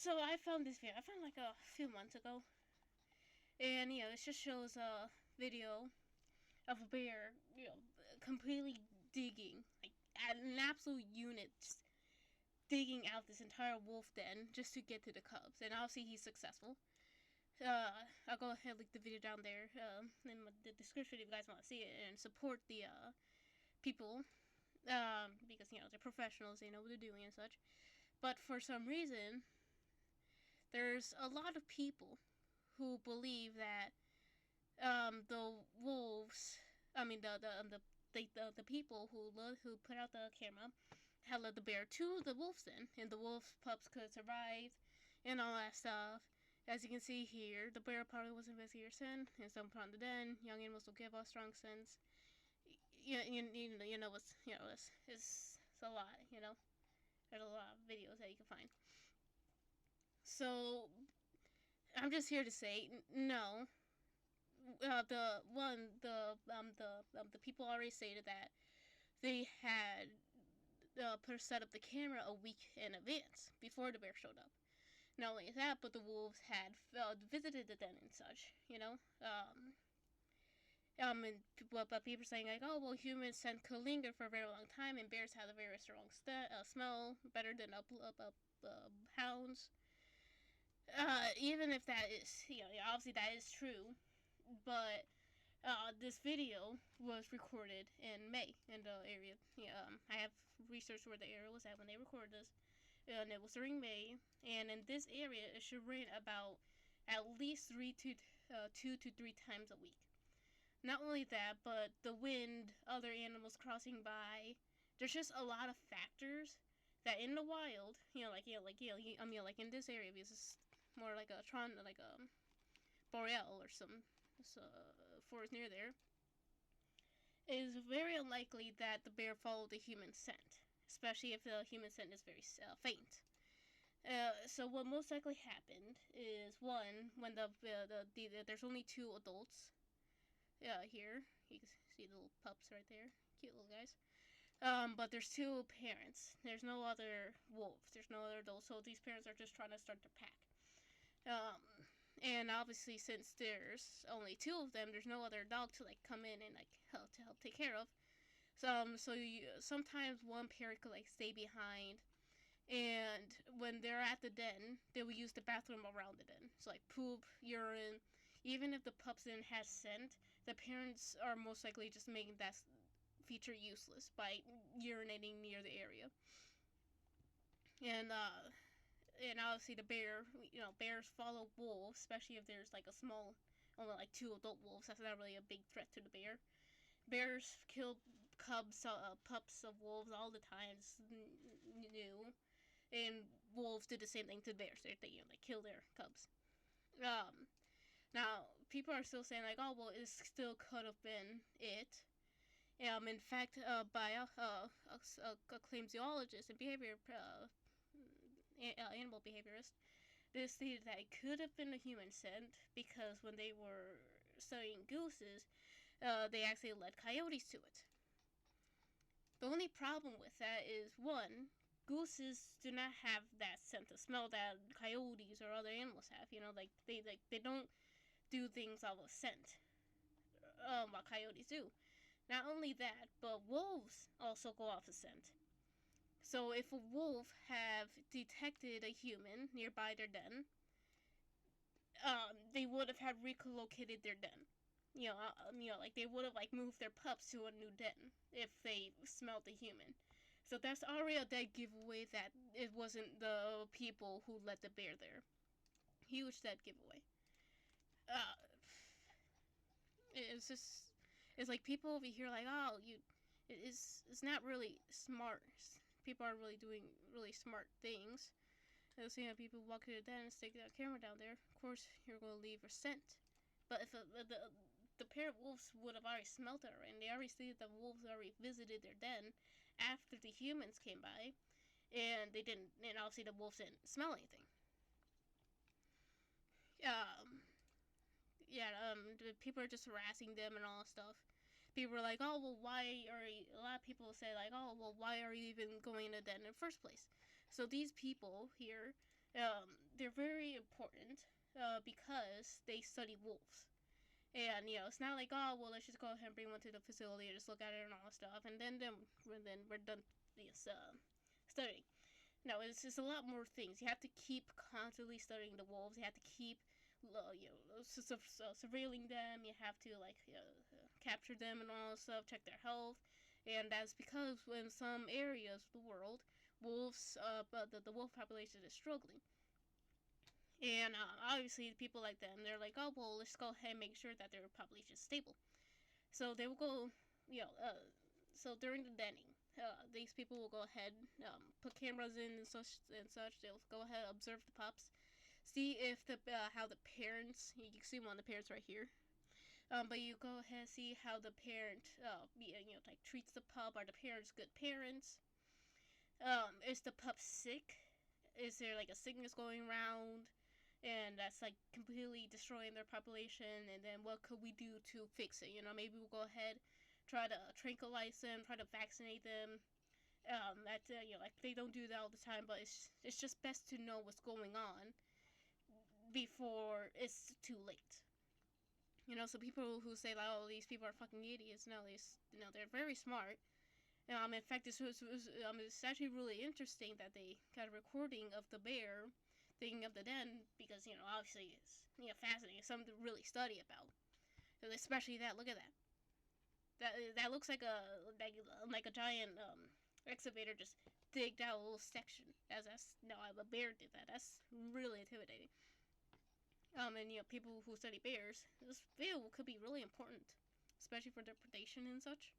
So I found this video. I found like a few months ago, and it just shows a video of a bear, completely digging, like at an absolute unit, just digging out this entire wolf den just to get to the cubs. And obviously he's successful. I'll go ahead and link the video down there in the description if you guys want to see it and support the people because they're professionals, they know what they're doing and such. But for some reason, there's a lot of people who believe that the wolves, I mean the people who put out the camera had led the bear to the wolf's den, and the wolf pups could survive, and all that stuff. As you can see here, the bear probably was investigator sin, and some put on the den. Young animals will give off strong scents. It's a lot. There's a lot of videos that you can find. So I'm just here to say no. The people already stated that they had set up the camera a week in advance before the bear showed up. Not only that, but the wolves had visited the den and such. And people saying like, oh well, humans scent could linger for a very long time, and bears have a very strong smell, better than hounds. Even if that is, obviously that is true, but this video was recorded in May in the area. I have researched where the area was at when they recorded this, and it was during May. And in this area, it should rain about at least 2 to 3 times a week. Not only that, but the wind, other animals crossing by. There's just a lot of factors that in the wild, like in this area, because it's more like a boreal or some forest near there, it is very unlikely that the bear followed the human scent, especially if the human scent is very faint. So what most likely happened is one, when there's only 2 adults. Here you can see the little pups right there, cute little guys. But there's 2 parents. There's no other wolves. There's no other adults. So these parents are just trying to start their pack. And obviously, since there's only 2 of them, there's no other dog to come in and help take care of. So sometimes one parent could stay behind, and when they're at the den, they will use the bathroom around the den. So poop, urine. Even if the pups didn't have scent, the parents are most likely just making that feature useless by urinating near the area. And obviously the bears follow wolves, especially if there's a small, only 2 adult wolves. That's not really a big threat to the bear. Bears kill pups of wolves all the time. It's new. And wolves did the same thing to bears. They kill their cubs. Now people are still saying oh well, it still could have been it. In fact, by acclaimed zoologist and animal behaviorist, they stated that it could have been a human scent because when they were studying gooses, they actually led coyotes to it. The only problem with that is, one, gooses do not have that scent of smell that coyotes or other animals have. They don't do things off of scent, what coyotes do. Not only that, but wolves also go off of scent. So if a wolf have detected a human nearby their den, they would have had relocated their den. They would have moved their pups to a new den if they smelled the human. So that's already a dead giveaway that it wasn't the people who let the bear there. Huge dead giveaway. It's people over here it's not really smart. People are really doing really smart things. People walk to the den and stick that camera down there. Of course, you're going to leave a scent. But if the pair of wolves would have already smelt it already, and they already stated that wolves already visited their den after the humans came by, and they didn't, and obviously the wolves didn't smell anything. People are just harassing them and all that stuff. People are oh well, a lot of people say oh well, why are you even going in the den in the first place? So these people here They're very important because they study wolves. And it's not like, oh well, let's just go ahead and bring one to the facility and just look at it and all that stuff, and then we're done this studying. No, it's just a lot more things. You have to keep constantly studying the wolves. You have to keep surveilling them. You have to capture them and all that stuff, check their health, and that's because in some areas of the world, wolves, the wolf population is struggling. And obviously, people like them, they're like, oh well, let's go ahead and make sure that their population is stable. So they will go, so during the denning, these people will go ahead, put cameras in and such. They'll go ahead, observe the pups, see if the how the parents. You can see one of the parents right here. But you go ahead and see how the parent, treats the pup. Are the parents good parents? Is the pup sick? Is there like a sickness going around? And that's like completely destroying their population. And then what could we do to fix it? Maybe we'll go ahead, try to tranquilize them, try to vaccinate them. That like they don't do that all the time, but it's just best to know what's going on before it's too late. So people who say like, oh, these people are fucking idiots, no, they're very smart. In fact, it's actually really interesting that they got a recording of the bear thinking of the den because obviously it's fascinating, something to really study about. Especially that. Look at that. That looks like a giant excavator just digged out a little section. That's no, a bear did that. That's really intimidating. And people who study bears, this video could be really important, especially for their predation and such.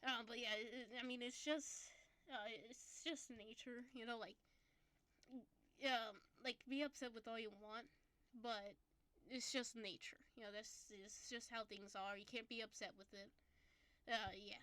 But yeah, it's just nature. Like be upset with all you want, but it's just nature. That's it's just how things are. You can't be upset with it. Yeah.